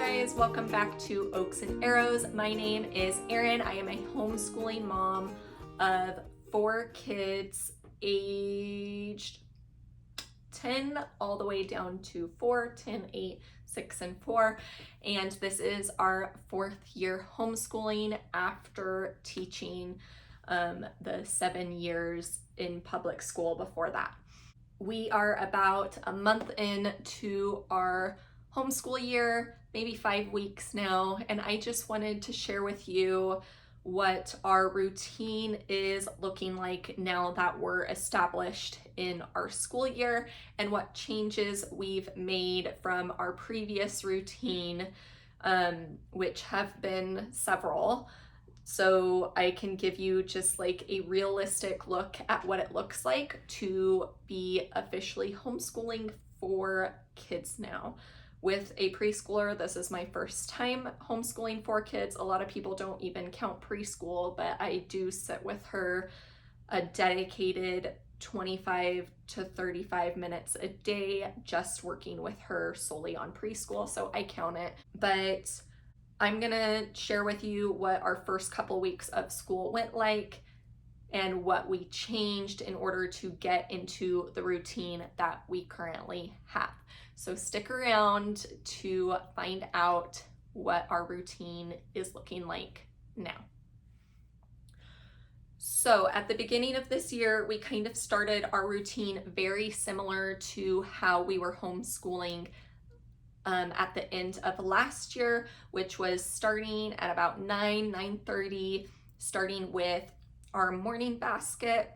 guys, welcome back to Oaks and Arrows. My name is Erin. I am a homeschooling mom of 4 kids aged 10 all the way down to 4, 10, 8, 6, and 4. And this is our 4th year homeschooling after teaching the 7 years in public school before that. We are about a month into our homeschool year, maybe 5 weeks now, and I just wanted to share with you what our routine is looking like now that we're established in our school year and what changes we've made from our previous routine, which have been several. So I can give you just like a realistic look at what it looks like to be officially homeschooling 4 kids now. With a preschooler, this is my first time homeschooling 4 kids. A lot of people don't even count preschool, but I do sit with her a dedicated 25 to 35 minutes a day just working with her solely on preschool, so I count it. But I'm gonna share with you what our first couple weeks of school went like and what we changed in order to get into the routine that we currently have. So stick around to find out what our routine is looking like now. So at the beginning of this year, we kind of started our routine very similar to how we were homeschooling at the end of last year, which was starting at about 9:30, starting with our morning basket,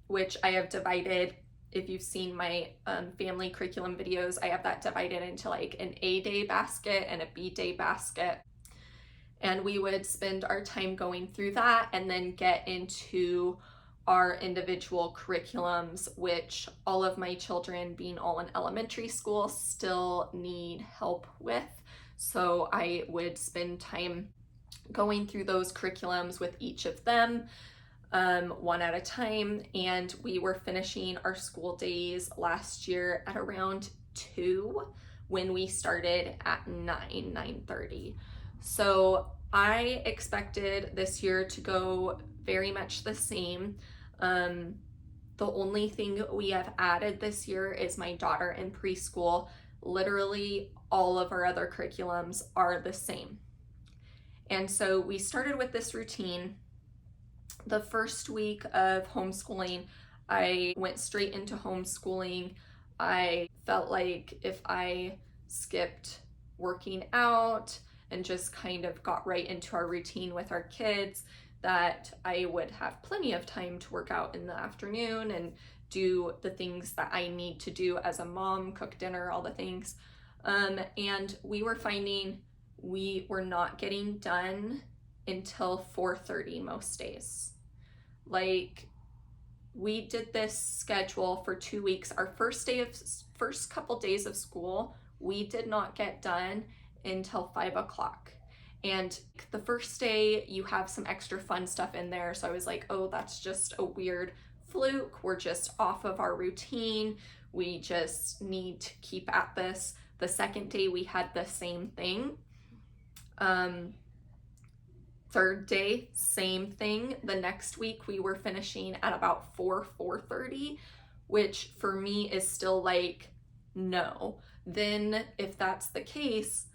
which I have divided. If you've seen my family curriculum videos, I have that divided into like an A day basket and a B day basket. And we would spend our time going through that and then get into our individual curriculums, which all of my children, being all in elementary school, still need help with. So I would spend time going through those curriculums with each of them, one at a time. And we were finishing our school days last year at around 2 when we started at 9:30. So I expected this year to go very much the same. The only thing we have added this year is my daughter in preschool. Literally all of our other curriculums are the same. And so we started with this routine. The first week of homeschooling, I went straight into homeschooling. I felt like if I skipped working out and just kind of got right into our routine with our kids, that I would have plenty of time to work out in the afternoon and do the things that I need to do as a mom, cook dinner, all the things. And we were finding we were not getting done until 4:30 most days. Like, we did this schedule for 2 weeks. Our first couple days of school, we did not get done until 5 o'clock. And the first day you have some extra fun stuff in there. So I was like, oh, that's just a weird fluke. We're just off of our routine. We just need to keep at this. The second day we had the same thing. Third day, same thing. The next week we were finishing at about 4:30, which for me is still like, no. Then if that's the case,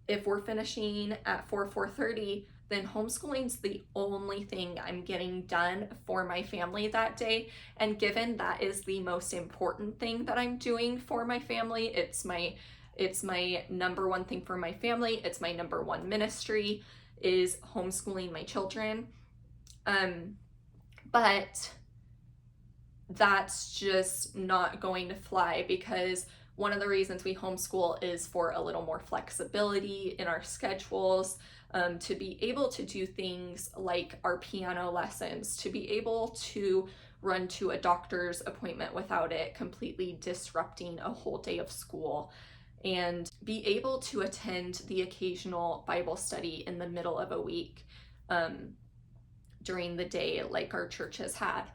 if we're finishing at 4:30, then homeschooling's the only thing I'm getting done for my family that day. And given that is the most important thing that I'm doing for my family, it's my number one thing for my family. It's my number one ministry, is homeschooling my children. But that's just not going to fly, because one of the reasons we homeschool is for a little more flexibility in our schedules, to be able to do things like our piano lessons, to be able to run to a doctor's appointment without it completely disrupting a whole day of school, and be able to attend the occasional Bible study in the middle of a week during the day like our church has had.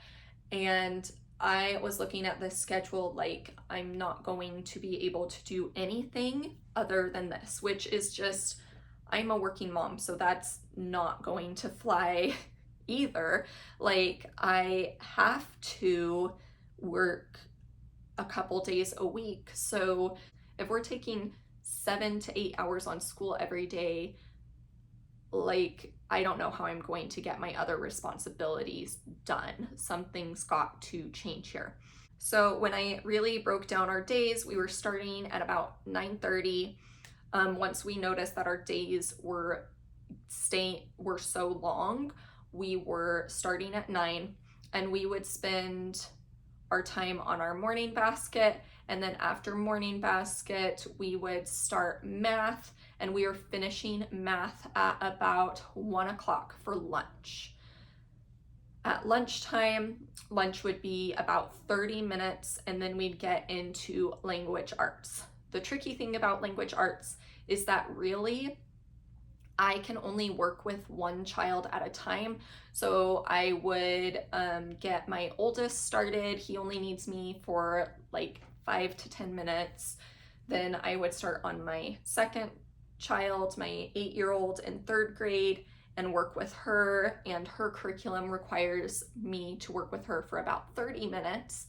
And I was looking at this schedule like I'm not going to be able to do anything other than this, which is just, I'm a working mom, so that's not going to fly either. Like, I have to work a couple days a week. So if we're taking 7 to 8 hours on school every day, like, I don't know how I'm going to get my other responsibilities done. Something's got to change here. So when I really broke down our days, we were starting at about 9:30. Once we noticed that our days were so long, we were starting at 9, and we would spend our time on our morning basket, and then after morning basket we would start math, and we were finishing math at about 1 o'clock for lunch. At lunchtime, lunch would be about 30 minutes, and then we'd get into language arts. The tricky thing about language arts is that really I can only work with one child at a time. So I would get my oldest started. He only needs me for like 5 to 10 minutes. Then I would start on my second child, my 8-year-old in 3rd grade, and work with her. And her curriculum requires me to work with her for about 30 minutes.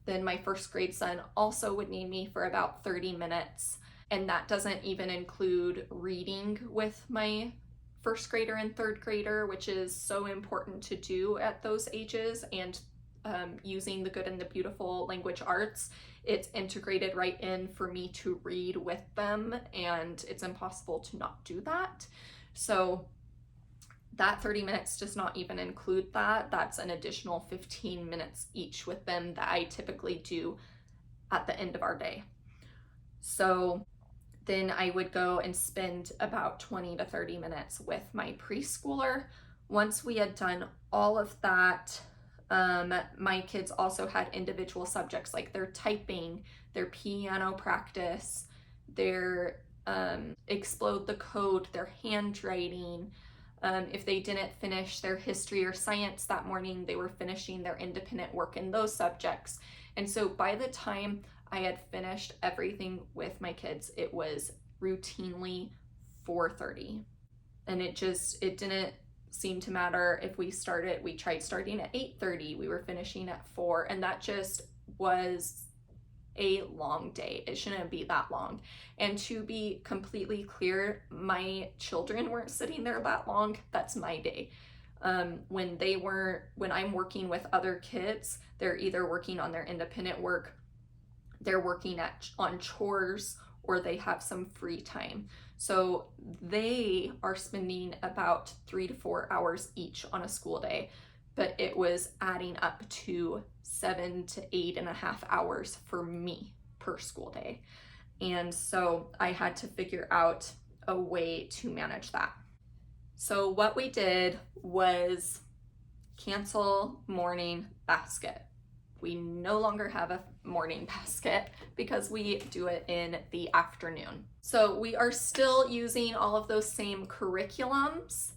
Then my 1st grade son also would need me for about 30 minutes. And that doesn't even include reading with my 1st grader and 3rd grader, which is so important to do at those ages, and using the good and the beautiful language arts. It's integrated right in for me to read with them, and it's impossible to not do that. So that 30 minutes does not even include that. That's an additional 15 minutes each with them that I typically do at the end of our day. So then I would go and spend about 20 to 30 minutes with my preschooler. Once we had done all of that, my kids also had individual subjects like their typing, their piano practice, their explode the code, their handwriting. If they didn't finish their history or science that morning, they were finishing their independent work in those subjects. And so by the time I had finished everything with my kids, it was routinely 4:30. And it didn't seem to matter if we tried starting at 8:30, we were finishing at 4, and that just was a long day. It shouldn't be that long. And to be completely clear, my children weren't sitting there that long. That's my day. When I'm working with other kids, they're either working on their independent work, they're working on chores, or they have some free time. So they are spending about 3 to 4 hours each on a school day, but it was adding up to 7 to 8.5 hours for me per school day. And so I had to figure out a way to manage that. So what we did was cancel morning basket. We no longer have a morning basket because we do it in the afternoon. So we are still using all of those same curriculums,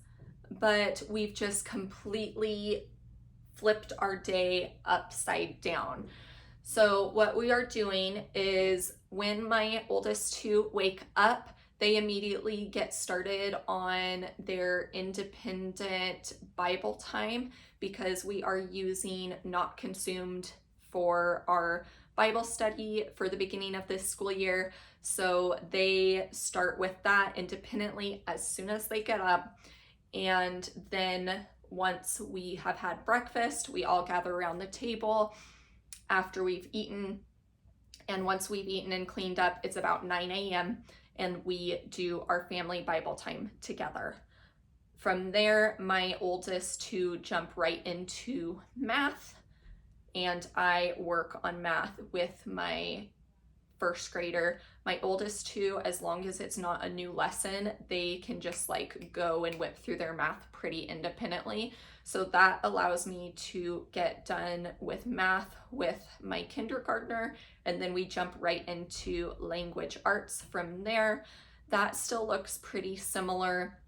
but we've just completely flipped our day upside down. So what we are doing is when my oldest 2 wake up, they immediately get started on their independent Bible time, because we are using Not Consumed for our Bible study for the beginning of this school year. So they start with that independently as soon as they get up. And then once we have had breakfast, we all gather around the table after we've eaten. And once we've eaten and cleaned up, it's about 9 a.m. and we do our family Bible time together. From there, my oldest 2 jump right into math, and I work on math with my 1st grader. My oldest 2, as long as it's not a new lesson, they can just like go and whip through their math pretty independently. So that allows me to get done with math with my kindergartner, and then we jump right into language arts from there. That still looks pretty similar.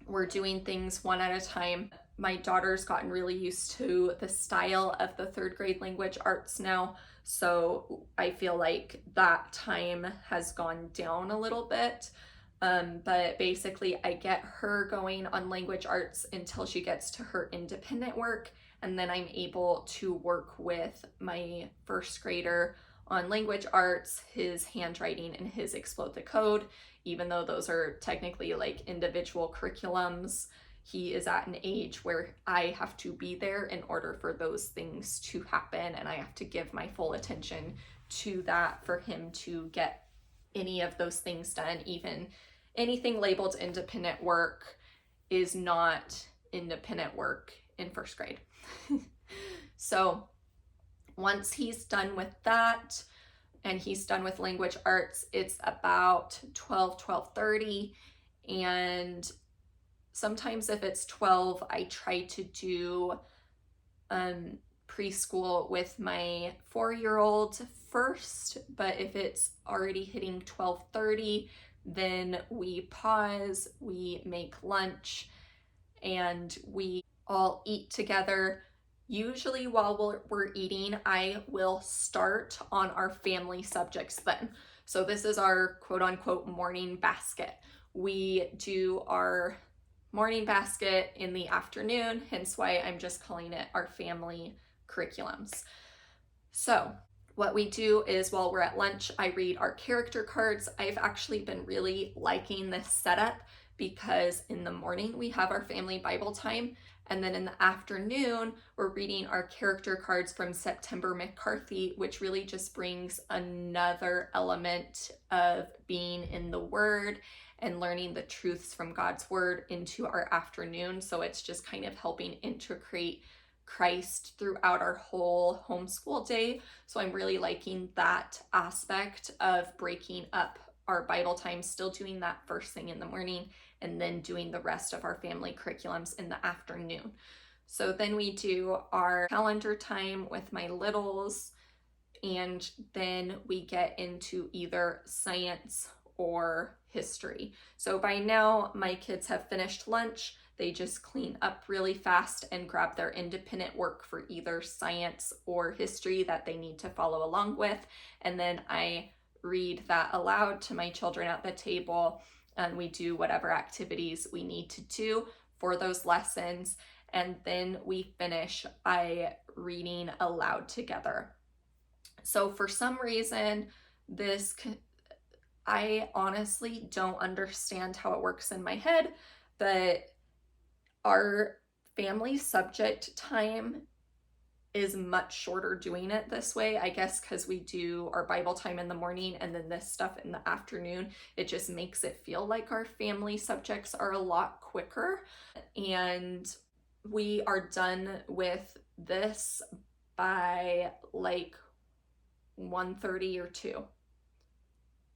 We're doing things one at a time. my daughter's gotten really used to the style of the third grade language arts now. So I feel like that time has gone down a little bit. But basically, I get her going on language arts until she gets to her independent work. And then I'm able to work with my first grader on language arts, his handwriting, and his Explode the Code. Even though those are technically like individual curriculums, he is at an age where I have to be there in order for those things to happen, and I have to give my full attention to that for him to get any of those things done. Even anything labeled independent work is not independent work in first grade. So once he's done with that and he's done with language arts, it's about 12:30, and sometimes if it's 12, I try to do preschool with my 4-year-old first, but if it's already hitting 12:30, then we pause, we make lunch, and we all eat together. Usually while we're eating, I will start on our family subjects then. So this is our quote unquote morning basket. We do our morning basket in the afternoon, hence why I'm just calling it our family curriculums. So what we do is while we're at lunch, I read our character cards. I've actually been really liking this setup because in the morning we have our family Bible time, and then in the afternoon we're reading our character cards from September McCarthy, which really just brings another element of being in the Word and learning the truths from God's Word into our afternoon. So it's just kind of helping integrate Christ throughout our whole homeschool day. So I'm really liking that aspect of breaking up our Bible time, still doing that first thing in the morning, and then doing the rest of our family curriculums in the afternoon. So then we do our calendar time with my littles, and then we get into either science or history. So by now my kids have finished lunch. They just clean up really fast and grab their independent work for either science or history that they need to follow along with. And then I read that aloud to my children at the table, and we do whatever activities we need to do for those lessons. And then we finish by reading aloud together. So for some reason, I honestly don't understand how it works in my head, but our family subject time is much shorter doing it this way. I guess because we do our Bible time in the morning and then this stuff in the afternoon, it just makes it feel like our family subjects are a lot quicker. And we are done with this by like 1:30 or 2.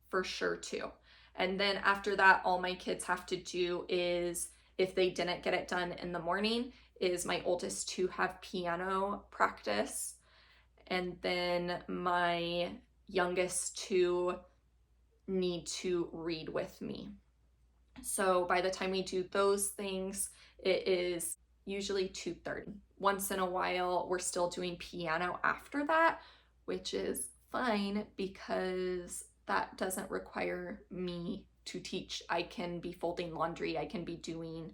For sure 2. And then after that, all my kids have to do is, if they didn't get it done in the morning, is my oldest to have piano practice, and then my youngest to need to read with me. So by the time we do those things, it is usually 2:30. Once in a while, we're still doing piano after that, which is fine because that doesn't require me to teach. I can be folding laundry, I can be doing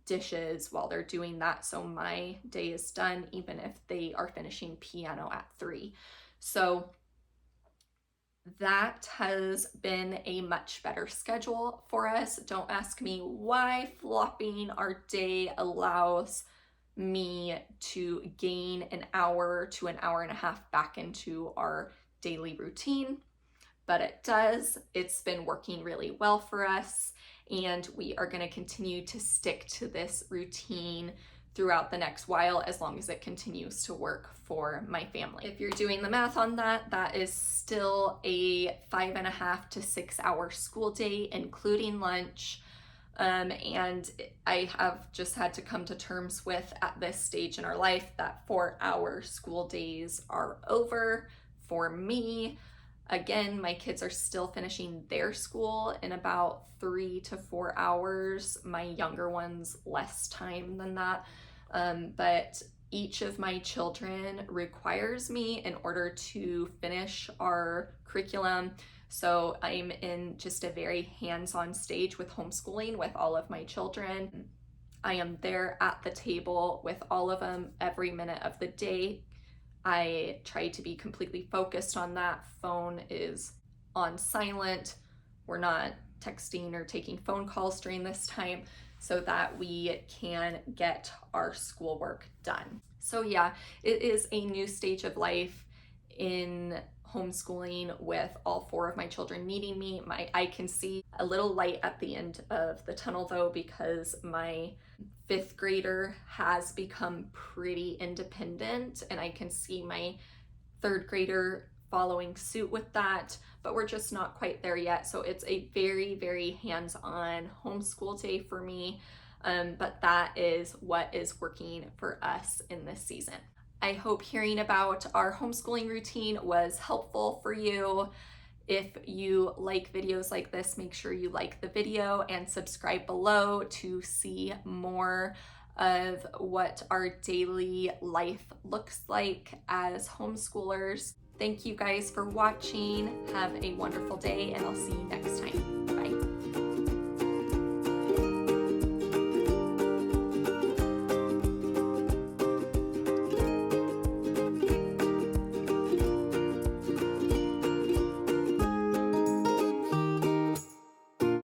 dishes while they're doing that. So my day is done even if they are finishing piano at 3. So that has been a much better schedule for us. Don't ask me why flopping our day allows me to gain an hour to an hour and a half back into our daily routine, but it does. It's been working really well for us, and we are going to continue to stick to this routine throughout the next while as long as it continues to work for my family. If you're doing the math on that, that is still a 5.5 to 6 hour school day, including lunch. And I have just had to come to terms with at this stage in our life that 4-hour school days are over for me. Again, my kids are still finishing their school in about 3 to 4 hours. My younger ones, less time than that. But each of my children requires me in order to finish our curriculum. So I'm in just a very hands-on stage with homeschooling with all of my children. I am there at the table with all of them every minute of the day. I try to be completely focused on that. Phone is on silent. We're not texting or taking phone calls during this time so that we can get our schoolwork done. So yeah, it is a new stage of life in homeschooling with all four of my children needing me. I can see a little light at the end of the tunnel though, because my fifth grader has become pretty independent, and I can see my third grader following suit with that, but we're just not quite there yet. So it's a very, very hands-on homeschool day for me, but that is what is working for us in this season. I hope hearing about our homeschooling routine was helpful for you. If you like videos like this, make sure you like the video and subscribe below to see more of what our daily life looks like as homeschoolers. Thank you guys for watching. Have a wonderful day, and I'll see you next time.